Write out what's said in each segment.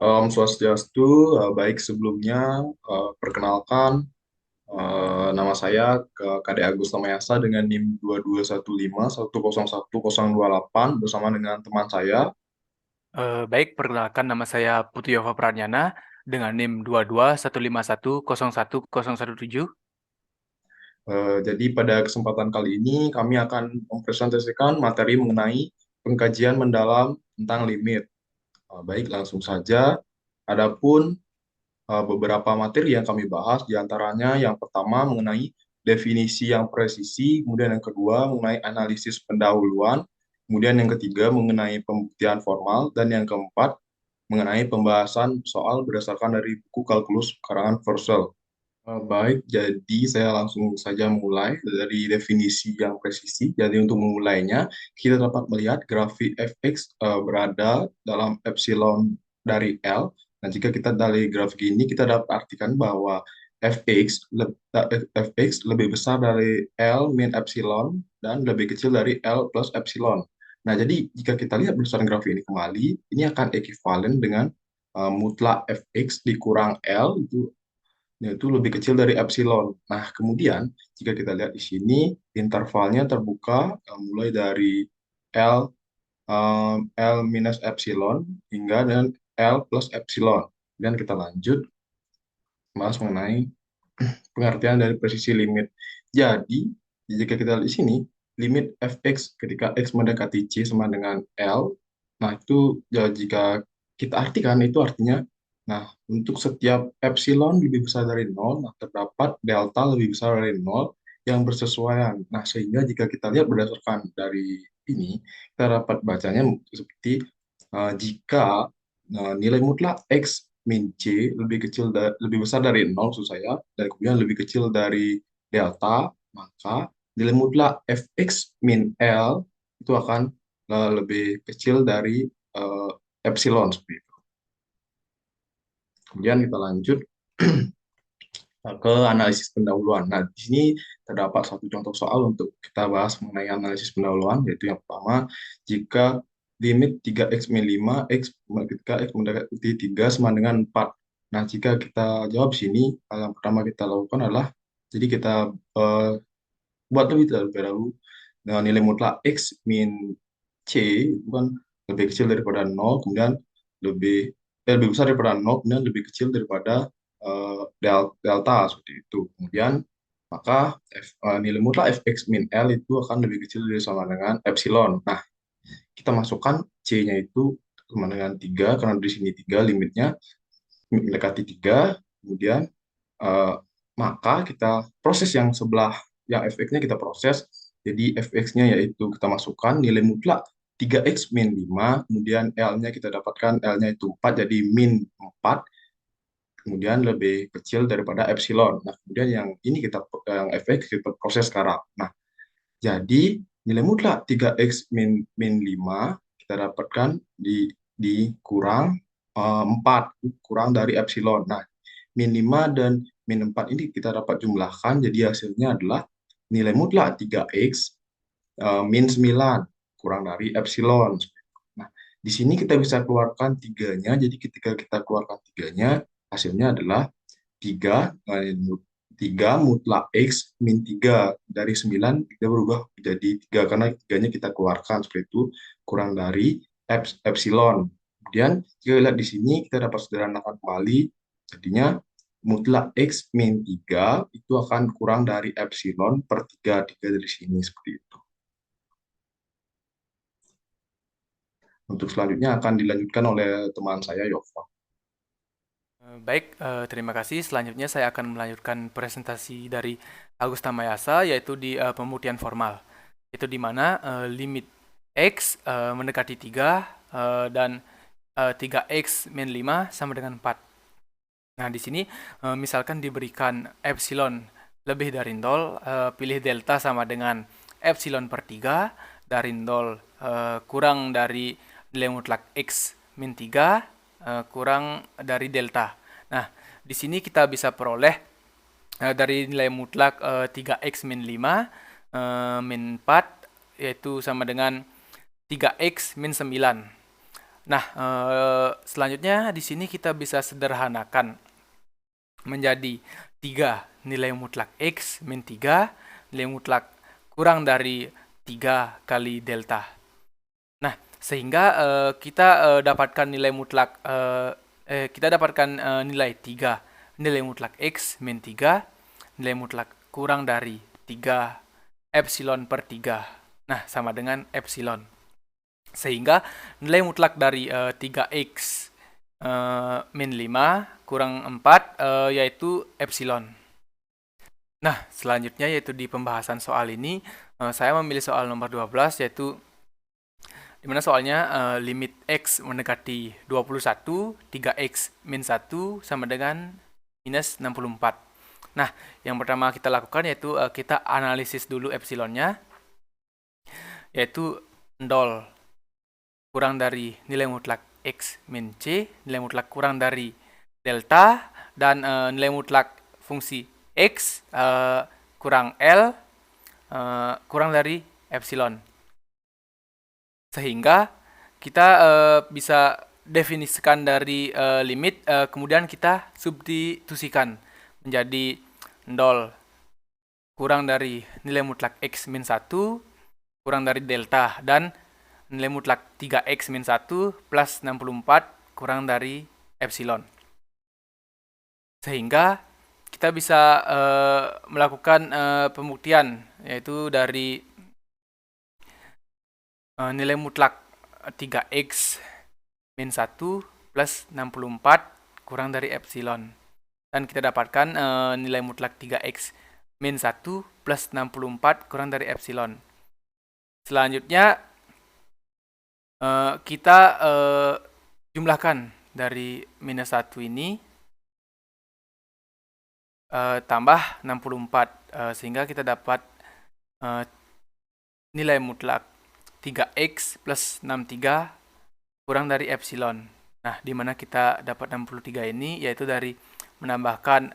Swastiastu, baik sebelumnya, perkenalkan, nama saya Kade Agus Tamayasa dengan NIM 2215101028 bersama dengan teman saya. Baik, perkenalkan nama saya Putu Yova Pranyana dengan NIM 2215101017. Jadi pada kesempatan kali ini kami akan mempresentasikan materi mengenai pengkajian mendalam tentang limit. Baik, langsung saja. Adapun beberapa materi yang kami bahas, diantaranya yang pertama mengenai definisi yang presisi, kemudian yang kedua mengenai analisis pendahuluan, kemudian yang ketiga mengenai pembuktian formal, dan yang keempat mengenai pembahasan soal berdasarkan dari buku kalkulus karangan Forsell. Baik, jadi saya langsung saja mulai dari definisi yang presisi. Jadi untuk memulainya, kita dapat melihat grafik fx berada dalam epsilon dari L. Nah, jika kita dari grafik ini, kita dapat artikan bahwa fx lebih besar dari L min epsilon dan lebih kecil dari L plus epsilon. Nah, jadi jika kita lihat berdasarkan grafik ini kembali, ini akan ekivalen dengan mutlak fx dikurang L itu yaitu lebih kecil dari epsilon. Nah, kemudian jika kita lihat di sini, intervalnya terbuka mulai dari L, L minus epsilon hingga dengan L plus epsilon. Dan kita lanjut bahas mengenai pengertian dari presisi limit. Jadi, jika kita lihat di sini, limit fx ketika x mendekati c sama dengan L, nah itu ya, jika kita artikan itu artinya, nah untuk setiap epsilon lebih besar dari nol, nah terdapat delta lebih besar dari nol yang bersesuaian. Nah, sehingga jika kita lihat berdasarkan dari ini, kita dapat bacanya seperti jika nilai mutlak x min c lebih besar dari nol maksud saya, dan kemudian lebih kecil dari delta, maka nilai mutlak fx min L itu akan lebih kecil dari uh, epsilon seperti itu. Kemudian kita lanjut ke analisis pendahuluan. Nah, di sini terdapat satu contoh soal untuk kita bahas mengenai analisis pendahuluan, yaitu yang pertama, jika limit 3x min 5, x ketika x mendekati 3 sama dengan 4. Nah, jika kita jawab sini, hal yang pertama kita lakukan adalah, jadi kita buat lebih terlebih dahulu dengan nilai mutlak x min c itu kan lebih kecil daripada nol, kemudian lebih lebih besar daripada nol, kemudian lebih kecil daripada delta seperti itu. Kemudian maka nilai mutlak fx min L itu akan lebih kecil dari sama dengan epsilon. Nah, kita masukkan C-nya itu sama dengan 3 karena di sini 3 limitnya mendekati 3. Kemudian eh, maka kita proses yang sebelah yang fx-nya kita proses. Jadi fx-nya yaitu kita masukkan nilai mutlak 3x min 5, kemudian L-nya kita dapatkan L-nya itu 4, jadi min 4, kemudian lebih kecil daripada epsilon. Nah, kemudian yang ini yang fx kita proses sekarang. Nah, jadi nilai mutlak 3x min 5 kita dapatkan di kurang 4, kurang dari epsilon. Nah, min 5 dan min 4 ini kita dapat jumlahkan, jadi hasilnya adalah nilai mutlak 3x min 9 kurang dari epsilon. Nah, di sini kita bisa keluarkan tiganya, jadi ketika kita keluarkan tiganya, hasilnya adalah 3, 3 mutlak X min 3 dari 9 kita berubah menjadi 3 karena tiganya kita keluarkan seperti itu kurang dari epsilon. Kemudian jika lihat di sini kita dapat sederhanakan kembali, jadinya mutlak X min 3 itu akan kurang dari epsilon per 3, 3 dari sini seperti itu. Untuk selanjutnya akan dilanjutkan oleh teman saya Yova. Baik, terima kasih. Selanjutnya saya akan melanjutkan presentasi dari Agus Tamayasa, yaitu di pembuktian formal. Itu di mana limit X mendekati 3 dan 3X min 5 sama dengan 4. Nah, di sini misalkan diberikan epsilon lebih dari 0, pilih delta sama dengan epsilon per 3, dari 0 kurang dari nilai mutlak X min 3, kurang dari delta. Nah, di sini kita bisa peroleh dari nilai mutlak 3x min 5 min 4, yaitu sama dengan 3x min 9. Nah, selanjutnya di sini kita bisa sederhanakan menjadi 3 nilai mutlak X min 3 nilai mutlak kurang dari 3 kali delta. Nah, sehingga kita dapatkan nilai mutlak kita dapatkan nilai 3 nilai mutlak X min 3 nilai mutlak kurang dari 3 epsilon per 3. Nah, sama dengan epsilon. Sehingga nilai mutlak dari 3x min 5 kurang 4 yaitu epsilon. Nah, selanjutnya yaitu di pembahasan soal ini saya memilih soal nomor 12 yaitu di mana soalnya limit x mendekati 21, 3x min 1 sama dengan minus 64. Nah, yang pertama kita lakukan yaitu kita analisis dulu epsilonnya, yaitu 0 kurang dari nilai mutlak x min c, nilai mutlak kurang dari delta, dan nilai mutlak fungsi x kurang L kurang dari epsilon. Sehingga kita bisa definisikan dari limit, kemudian kita substitusikan menjadi 0 kurang dari nilai mutlak x min 1 kurang dari delta, dan nilai mutlak 3x min 1 plus 64 kurang dari epsilon. Sehingga kita bisa melakukan pembuktian, yaitu dari nilai mutlak 3x min 1 plus 64 kurang dari epsilon. Dan kita dapatkan nilai mutlak 3x min 1 plus 64 kurang dari epsilon. Selanjutnya kita jumlahkan dari minus 1 ini tambah 64 sehingga kita dapat nilai mutlak 3x plus 63 kurang dari epsilon. Nah, di mana kita dapat 63 ini yaitu dari menambahkan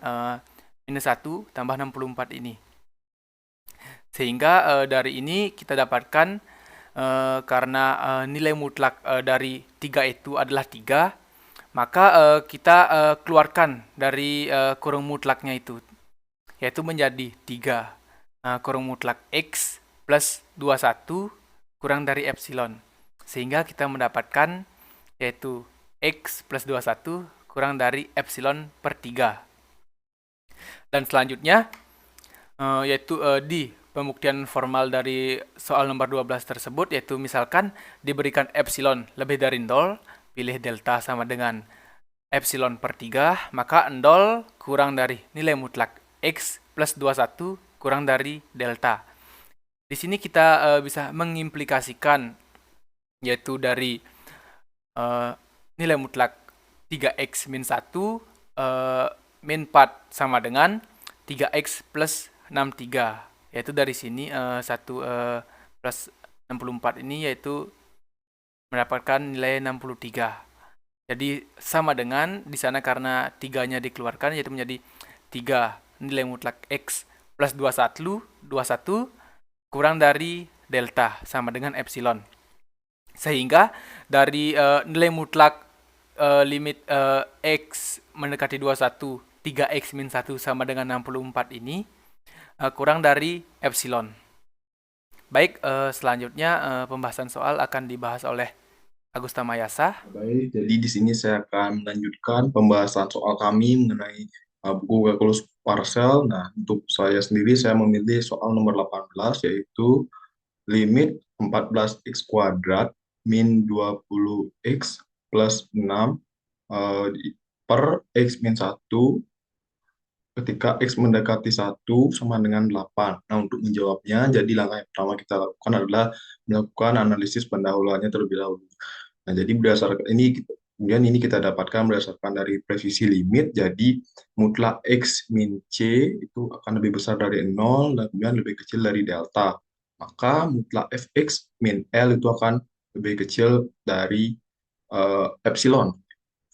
minus 1 tambah 64 ini. Sehingga dari ini kita dapatkan karena nilai mutlak dari 3 itu adalah 3, maka kita keluarkan dari kurung mutlaknya itu, yaitu menjadi 3 kurung mutlak x plus 21 kurang dari epsilon. Sehingga kita mendapatkan yaitu x plus 21 kurang dari epsilon per 3. Dan selanjutnya yaitu di pembuktian formal dari soal nomor 12 tersebut, yaitu misalkan diberikan epsilon lebih dari 0, pilih delta sama dengan epsilon per 3, maka 0 kurang dari nilai mutlak x plus 21 kurang dari delta. Di sini kita bisa mengimplikasikan, yaitu dari nilai mutlak 3x min 1 min 4 sama dengan 3x plus 63, yaitu dari sini 1 plus 64 ini yaitu mendapatkan nilai 63. Jadi sama dengan di sana karena 3-nya dikeluarkan yaitu menjadi 3 nilai mutlak x plus 21 kurang dari delta sama dengan epsilon. Sehingga dari nilai mutlak limit x mendekati 21, 3x min 1 sama dengan 64 ini kurang dari epsilon. Baik, selanjutnya pembahasan soal akan dibahas oleh Agusta Mayasa. Baik, jadi di sini saya akan melanjutkan pembahasan soal kami mengenai buku kalkulus parsial. Nah, untuk saya sendiri, saya memilih soal nomor 18, yaitu limit 14x kuadrat min 20x plus 6 per x min 1 ketika x mendekati 1 sama dengan 8. Nah, untuk menjawabnya, jadi langkah yang pertama kita lakukan adalah melakukan analisis pendahuluannya terlebih dahulu. Nah, jadi berdasarkan ini, kemudian ini kita dapatkan berdasarkan dari presisi limit, jadi mutlak x min c itu akan lebih besar dari 0 dan kemudian lebih kecil dari delta. Maka mutlak fx min L itu akan lebih kecil dari epsilon.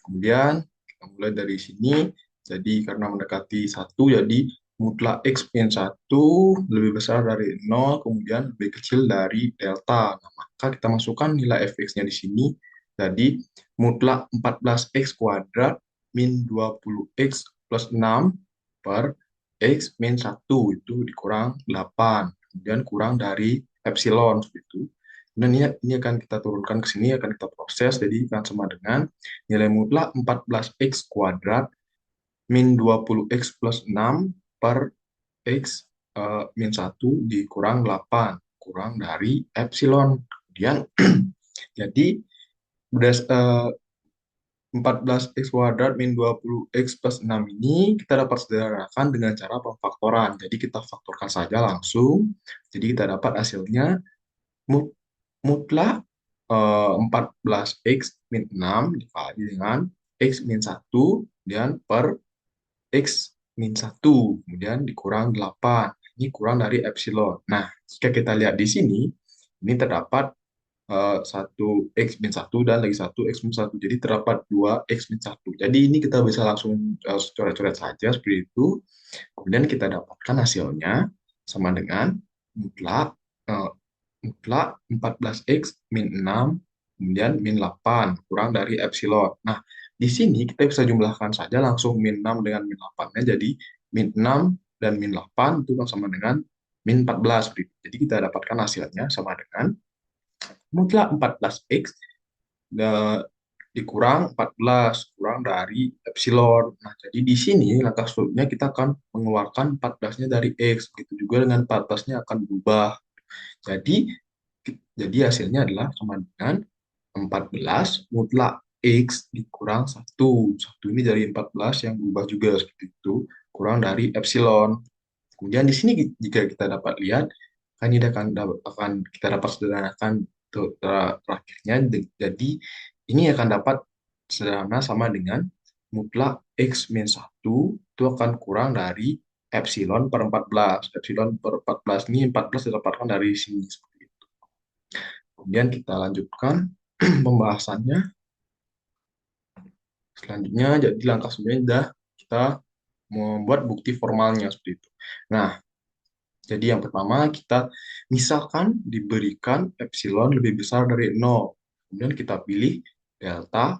Kemudian kita mulai dari sini, jadi karena mendekati 1, jadi mutlak x min 1 lebih besar dari 0, kemudian lebih kecil dari delta. Nah, maka kita masukkan nilai fx-nya di sini, Jadi mutlak 14x kuadrat min 20x plus 6 per x min 1 itu dikurang 8. Kemudian kurang dari epsilon seperti itu. Dan ini akan kita turunkan ke sini, akan kita proses, jadi akan sama dengan nilai mutlak 14x kuadrat min 20x plus 6 per x min 1 dikurang 8, kurang dari epsilon. Kemudian, jadi 14x kuadrat min 20x plus 6 ini kita dapat sederhanakan dengan cara pemfaktoran. Jadi kita faktorkan saja langsung. Jadi kita dapat hasilnya mutlak 14x min 6 dikali dengan x min 1 dan per x min 1 kemudian dikurang 8. Ini kurang dari epsilon. Nah, jika kita lihat di sini, ini terdapat 1x min 1 dan lagi 1x min 1. Jadi terdapat 2x min 1. Jadi ini kita bisa langsung coret-coret saja seperti itu. Kemudian kita dapatkan hasilnya sama dengan mutlak mutlak 14x min 6 kemudian min 8 kurang dari epsilon. Nah, di sini kita bisa jumlahkan saja langsung min 6 dengan min 8-nya. Jadi min 6 dan min 8 itu kan sama dengan min 14. Jadi kita dapatkan hasilnya sama dengan mutlak 14x dikurang 14 kurang dari epsilon. Nah, jadi di sini langkah selanjutnya kita akan mengeluarkan 14-nya dari x. Begitu juga dengan 14-nya akan berubah. Jadi hasilnya adalah sama dengan 14 mutlak x dikurang 1. 1 ini dari 14 yang berubah juga seperti itu, kurang dari epsilon. Kemudian di sini jika kita dapat lihat, kan ini akan kita dapat sederhanakan terakhirnya. Jadi ini akan dapat sederhana sama dengan mutlak x min 1 itu akan kurang dari epsilon per 14. Epsilon per 14 ini 14 didapatkan dari sini seperti itu. Kemudian kita lanjutkan pembahasannya. Selanjutnya, jadi langkah selanjutnya sudah kita membuat bukti formalnya seperti itu. Nah, jadi yang pertama kita misalkan diberikan epsilon lebih besar dari 0. Kemudian kita pilih delta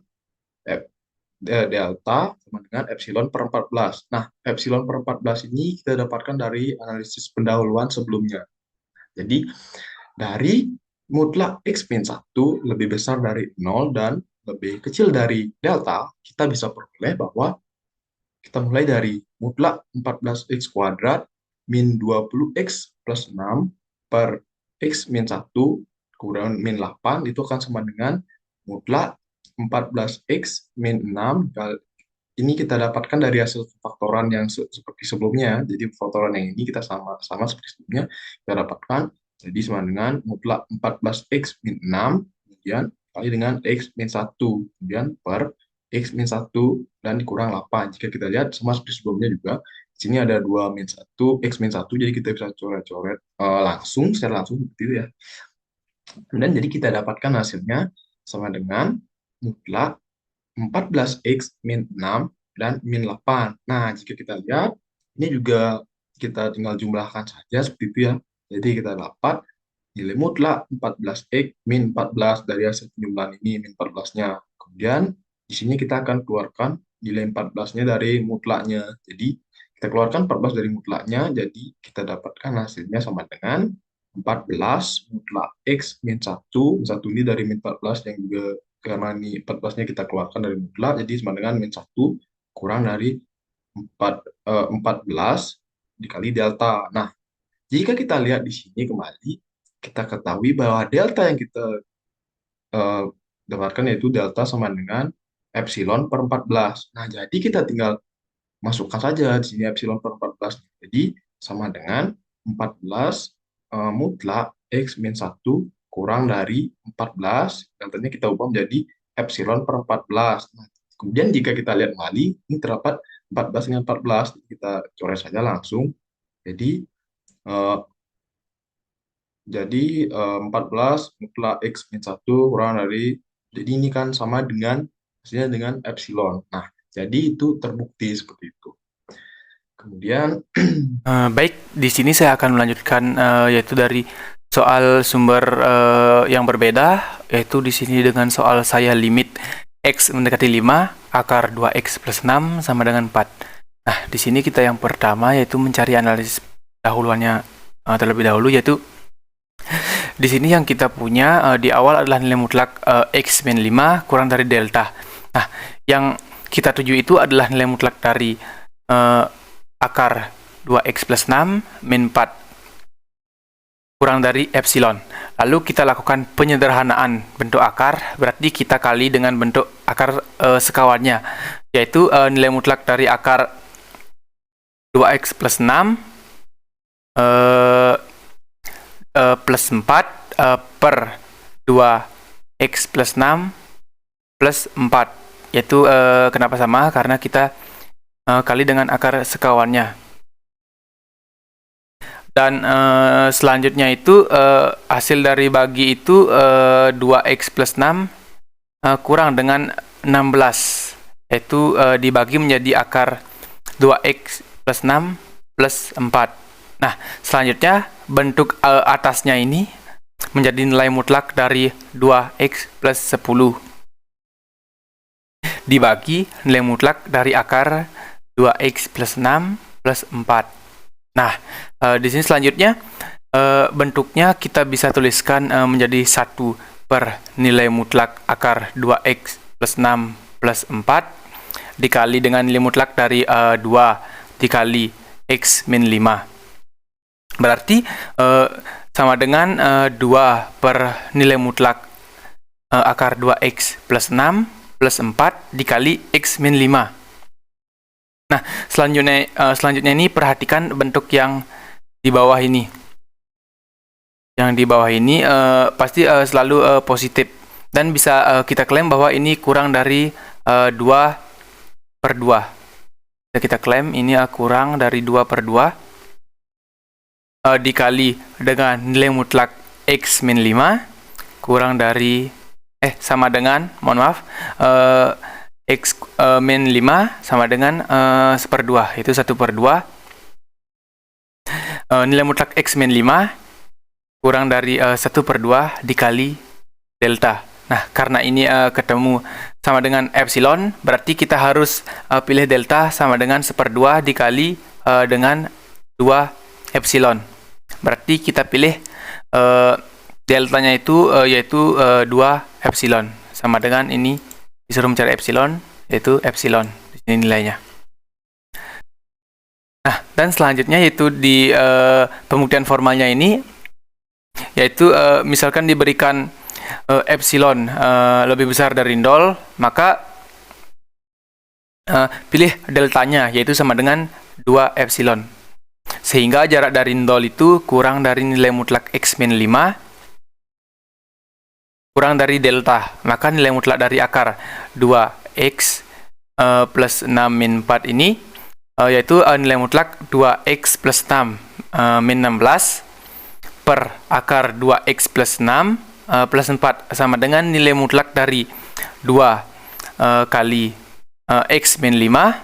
sama dengan epsilon per 14. Nah, epsilon per 14 ini kita dapatkan dari analisis pendahuluan sebelumnya. Jadi, dari mutlak x min 1 lebih besar dari 0 dan lebih kecil dari delta, kita bisa peroleh bahwa kita mulai dari mutlak 14x kuadrat min 20x plus 6 per x min 1 kurang min 8 itu akan sama dengan mutlak 14x min 6. Ini kita dapatkan dari hasil faktoran yang seperti sebelumnya. Jadi faktoran yang ini kita sama seperti sebelumnya kita dapatkan. Jadi sama dengan mutlak 14x min 6 kemudian kali dengan x min 1 kemudian per x min 1 dan dikurang 8. Jika kita lihat sama seperti sebelumnya juga, di sini ada 2 min 1, x min 1, jadi kita bisa coret-coret secara langsung seperti itu ya. Kemudian jadi kita dapatkan hasilnya sama dengan mutlak 14x min 6 dan min 8. Nah, jika kita lihat, ini juga kita tinggal jumlahkan saja seperti itu ya. Jadi kita dapat nilai mutlak 14x min 14 dari hasil penjumlahan ini, min 14-nya. Kemudian di sini kita akan keluarkan nilai 14-nya dari mutlaknya. Jadi kita keluarkan 14 dari mutlaknya, jadi kita dapatkan hasilnya sama dengan 14 mutlak x min 1. Min 1 ini dari min 14 yang juga karena ini 14-nya kita keluarkan dari mutlak, jadi sama dengan min 1 kurang dari 14 dikali delta. Nah, jika kita lihat di sini kembali, kita ketahui bahwa delta yang kita dapatkan yaitu delta sama dengan epsilon per 14. Nah, jadi kita tinggal masukkan saja di sini epsilon per 14. Jadi sama dengan 14 mutlak x min 1 kurang dari 14, deltanya kita ubah menjadi epsilon per 14. Nah, kemudian jika kita lihat kembali, ini terdapat 14 dengan 14, kita coret saja langsung. Jadi 14 mutlak x min 1 kurang dari, jadi ini kan sama dengan hasilnya dengan epsilon. Nah, jadi itu terbukti seperti itu. Kemudian Baik, di sini saya akan melanjutkan yaitu dari soal sumber yang berbeda. yaitu di sini dengan soal saya limit X mendekati 5, akar 2X plus 6 sama dengan 4. Nah, di sini kita yang pertama yaitu mencari analisis dahuluannya terlebih dahulu, yaitu di sini yang kita punya di awal adalah nilai mutlak X min 5 kurang dari delta. Nah, yang kita tuju itu adalah nilai mutlak dari akar 2X plus 6 min 4 kurang dari epsilon. Lalu kita lakukan penyederhanaan bentuk akar, berarti kita kali dengan bentuk akar sekawannya, yaitu nilai mutlak dari akar 2X plus 6 plus 4 per 2X plus 6 plus 4. Yaitu kenapa sama? Karena kita kali dengan akar sekawannya. Dan selanjutnya itu hasil dari bagi itu 2X plus 6 kurang dengan 16, yaitu dibagi menjadi akar 2X plus 6 plus 4. Nah, selanjutnya bentuk atasnya ini menjadi nilai mutlak dari 2X plus 10 dibagi nilai mutlak dari akar 2X plus 6 plus 4. Nah, di sini selanjutnya bentuknya kita bisa tuliskan menjadi 1 per nilai mutlak akar 2X plus 6 plus 4 dikali dengan nilai mutlak dari 2 dikali X min 5. Berarti sama dengan 2 per nilai mutlak akar 2X plus 6 plus 4 dikali X min 5. Nah, selanjutnya ini perhatikan bentuk yang di bawah ini. Yang di bawah ini pasti selalu positif. Dan bisa kita klaim bahwa ini kurang dari 2 per 2. Bisa kita klaim ini kurang dari 2 per 2 dikali dengan nilai mutlak X min 5 kurang dari sama dengan, mohon maaf, X min 5 sama dengan 1/2, yaitu 1/2 nilai mutlak X min 5 kurang dari 1/2 dikali delta. Nah, karena ini ketemu sama dengan epsilon, berarti kita harus pilih delta sama dengan 1/2 dikali dengan 2 epsilon. Berarti kita pilih deltanya itu yaitu 2 epsilon, sama dengan ini disuruh mencari epsilon, yaitu epsilon. Di sini nilainya. Nah, dan selanjutnya yaitu di pembuktian formalnya ini, yaitu misalkan diberikan epsilon lebih besar dari 0, maka pilih deltanya, yaitu sama dengan 2 epsilon. Sehingga jarak dari 0 itu kurang dari nilai mutlak X min 5 kurang dari delta, maka nilai mutlak dari akar 2X plus 6 min 4 ini yaitu nilai mutlak 2X plus 6 min 16 per akar 2X plus 6 plus 4 sama dengan nilai mutlak dari 2 kali X min 5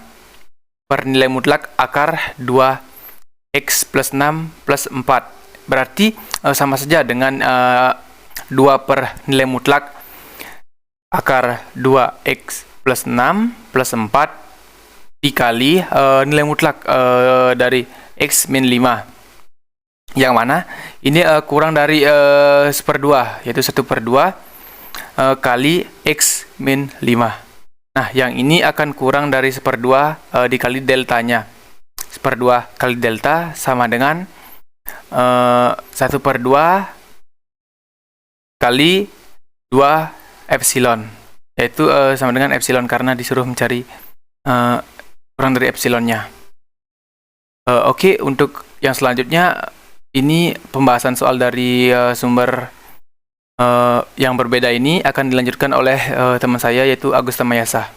per nilai mutlak akar 2X plus 6 plus 4. Berarti sama saja dengan 2 per nilai mutlak akar 2X plus 6 plus 4 dikali nilai mutlak dari X min 5. Yang mana ini kurang dari 1/2, yaitu 1/2 kali X min 5. Nah, yang ini akan kurang dari 1/2 dikali deltanya. 1/2 kali delta sama dengan 1/2 kali 2 epsilon, yaitu sama dengan epsilon karena disuruh mencari kurang dari epsilonnya. Oke, untuk yang selanjutnya ini pembahasan soal dari sumber yang berbeda ini akan dilanjutkan oleh teman saya, yaitu Agus Tamayasa.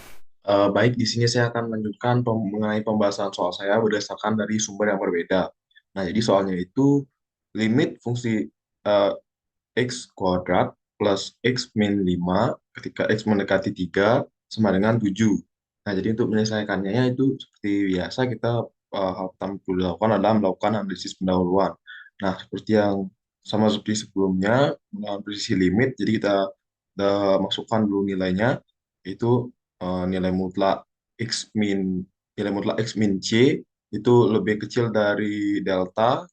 Baik, di sini saya akan melanjutkan mengenai pembahasan soal saya berdasarkan dari sumber yang berbeda. Nah, jadi soalnya itu limit fungsi X kuadrat plus X min 5 ketika X mendekati 3 sama dengan 7. Nah, jadi untuk menyelesaikannya itu seperti biasa kita hal pertama perlu dilakukan adalah melakukan analisis pendahuluan. Nah, seperti yang sama seperti sebelumnya, menggunakan posisi limit, jadi kita masukkan dulu nilainya, itu nilai mutlak X min nilai mutlak X min C itu lebih kecil dari delta,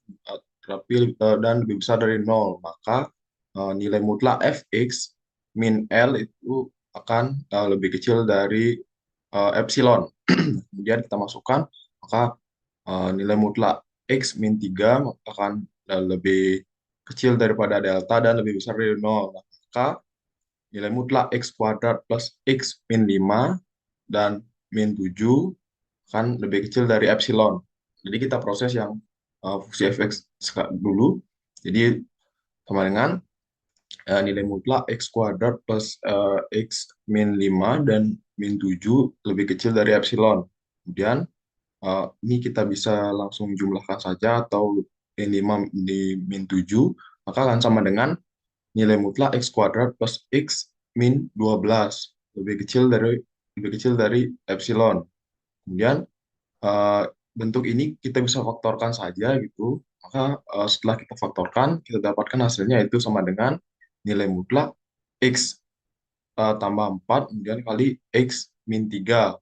dan lebih besar dari nol, maka nilai mutlak Fx min L itu akan lebih kecil dari epsilon. Kemudian kita masukkan, maka nilai mutlak X min 3 akan lebih kecil daripada delta dan lebih besar dari nol. Maka nilai mutlak X kuadrat plus X min 5 dan min 7 kan lebih kecil dari epsilon. Jadi kita proses yang fungsi fx dulu. Jadi sama dengan nilai mutlak X kuadrat plus X min 5 dan min 7 lebih kecil dari epsilon. Kemudian ini kita bisa langsung jumlahkan saja, atau min 5 di min 7, maka akan sama dengan nilai mutlak X kuadrat plus X min 12 lebih kecil dari epsilon. Kemudian eh, bentuk ini kita bisa faktorkan saja gitu. Maka setelah kita faktorkan, kita dapatkan hasilnya itu sama dengan nilai mutlak X tambah 4 kemudian kali X min 3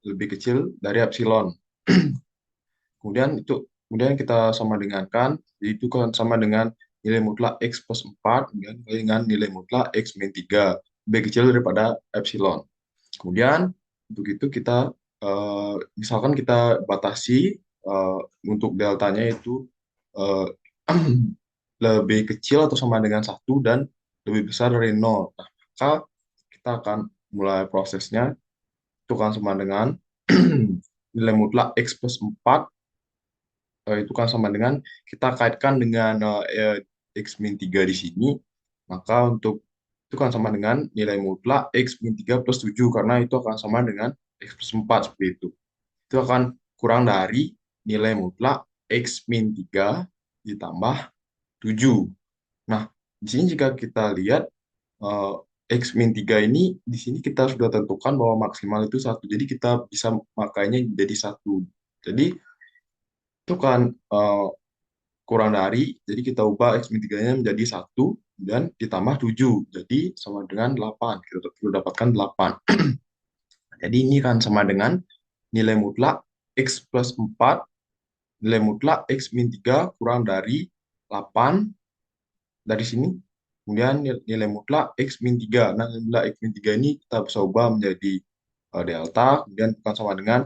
lebih kecil dari epsilon. Kemudian kita sama dengankan, itu kan sama dengan nilai mutlak X plus 4 kemudian kali dengan nilai mutlak X min 3 lebih kecil daripada epsilon. Kemudian untuk itu kita misalkan kita batasi untuk deltanya itu eh, lebih kecil atau sama dengan satu dan lebih besar dari nol. Nah, maka kita akan mulai prosesnya, itu kan sama dengan nilai mutlak X plus 4 itu kan sama dengan kita kaitkan dengan X min 3 di sini, maka untuk itu kan sama dengan nilai mutlak X min 3 plus 7 karena itu akan sama dengan X plus 4 seperti itu. Itu akan kurang dari nilai mutlak X min 3 ditambah 7. Nah, di sini jika kita lihat eh, X min 3 ini, di sini kita sudah tentukan bahwa maksimal itu satu. Jadi kita bisa makainya jadi satu. Jadi itu kan kurang dari, jadi kita ubah X min 3-nya menjadi satu dan ditambah 7. Jadi sama dengan 8. Kita perlu dapatkan 8. Jadi ini kan sama dengan nilai mutlak X plus 4, nilai mutlak X min 3 kurang dari 8 dari sini. Kemudian nilai mutlak X min 3. Nah, nilai mutlak X min 3 ini kita bisa ubah menjadi delta, kemudian bukan sama dengan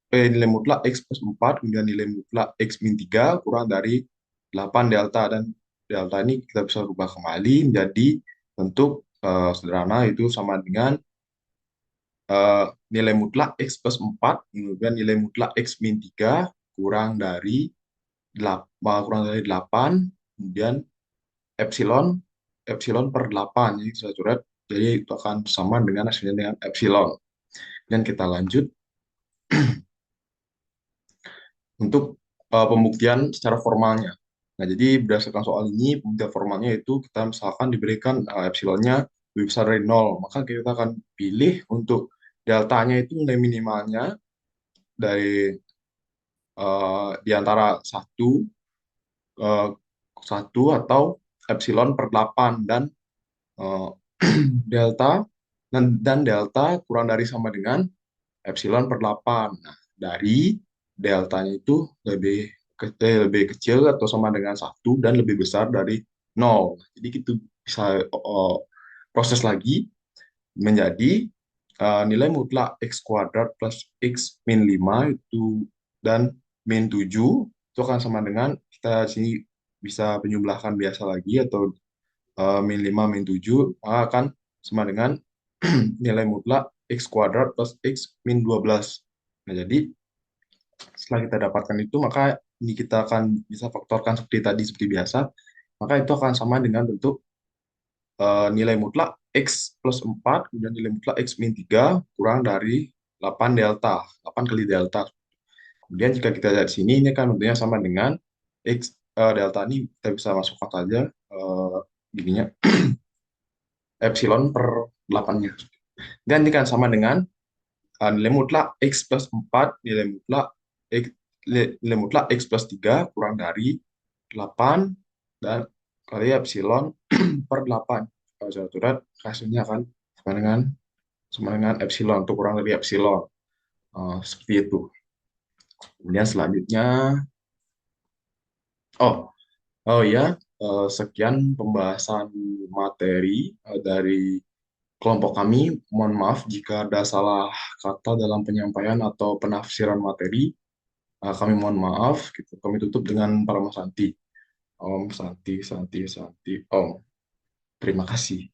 nilai mutlak X plus 4, kemudian nilai mutlak X min 3 kurang dari 8 delta, dan delta ini kita bisa ubah kembali menjadi bentuk sederhana, itu sama dengan nilai mutlak X plus 4, kemudian nilai mutlak X min 3 kurang dari 8, kemudian epsilon epsilon per 8. Jadi saya coret, jadi itu akan sama dengan hasilnya dengan epsilon. Dan kita lanjut untuk pembuktian secara formalnya. Nah, jadi berdasarkan soal ini, pembuktian formalnya itu kita misalkan diberikan epsilonnya lebih besar dari 0, maka kita akan pilih untuk deltanya itu nilai minimalnya dari di antara eh, 1 atau epsilon per 8, dan eh, delta dan delta kurang dari sama dengan epsilon per 8. Nah, dari deltanya itu lebih kecil atau sama dengan satu dan lebih besar dari nol. Jadi kita bisa proses lagi menjadi nilai mutlak X kuadrat plus X min 5 itu dan min 7 itu akan sama dengan, kita sini bisa penjumlahkan biasa lagi, atau min 5 min 7 maka akan sama dengan nilai mutlak X kuadrat plus X min 12. Nah, jadi setelah kita dapatkan itu, maka ini kita akan bisa faktorkan seperti tadi, seperti biasa. Maka itu akan sama dengan bentuk nilai mutlak X plus 4, kemudian nilai mutlak X min 3 kurang dari 8 delta, 8 kali delta. Kemudian jika kita lihat di sini, ini kan bentuknya sama dengan X delta ini kita bisa masukkan saja gininya epsilon per 8-nya. Dan ini kan sama dengan nilai mutlak X plus 4, nilai mutlak X plus 3 kurang dari 8 dan kali epsilon per 8. jarak coret hasilnya kan sama dengan epsilon atau kurang dari epsilon. Seperti itu. Kemudian selanjutnya, oh oh ya, sekian pembahasan materi dari kelompok kami. Mohon maaf jika ada salah kata dalam penyampaian atau penafsiran materi. Kami mohon maaf. Gitu. Kami tutup dengan Parama Santi. Om Santi, Santi, Santi, Om. Terima kasih.